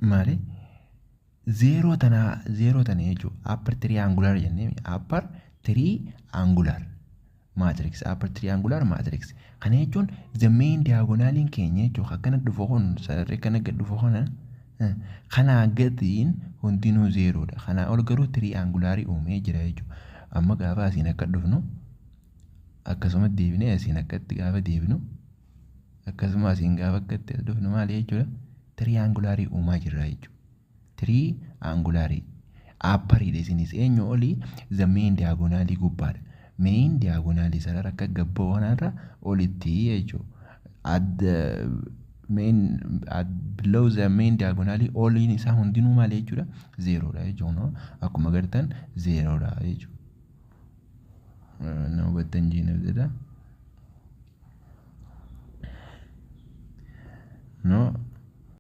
maali zeeroo tana jechuun upper triangular jennee upper triangular matrix kana jechuun the main diagonaliin keenya jechuun akkana dhufu kun sararri kana gad dhufu kana gatiin hundinuu zeeroodha. Kana ol garuu triangularii uumee jira jechuudha. Amma gaafa asiin akka dhufnu akkasuma deebinee asiin akkatti gaafa deebinu akkasuma asiin gaafa akkatti dhufnu maali jechuudha triangularii uumaa jirra jechuudha. Triangularii appariidha isinis eenyu olii the main diagonalii gubbaadha. Main diagonalii sarara akka gabboo kanarra olitti jechuudha. Below the main diagonally oliin isaa hundinuu maali jechuudha zeeroodha jechuudha. Akkuma agartan zeeroodha jechuudha. Na hubattan jedha. No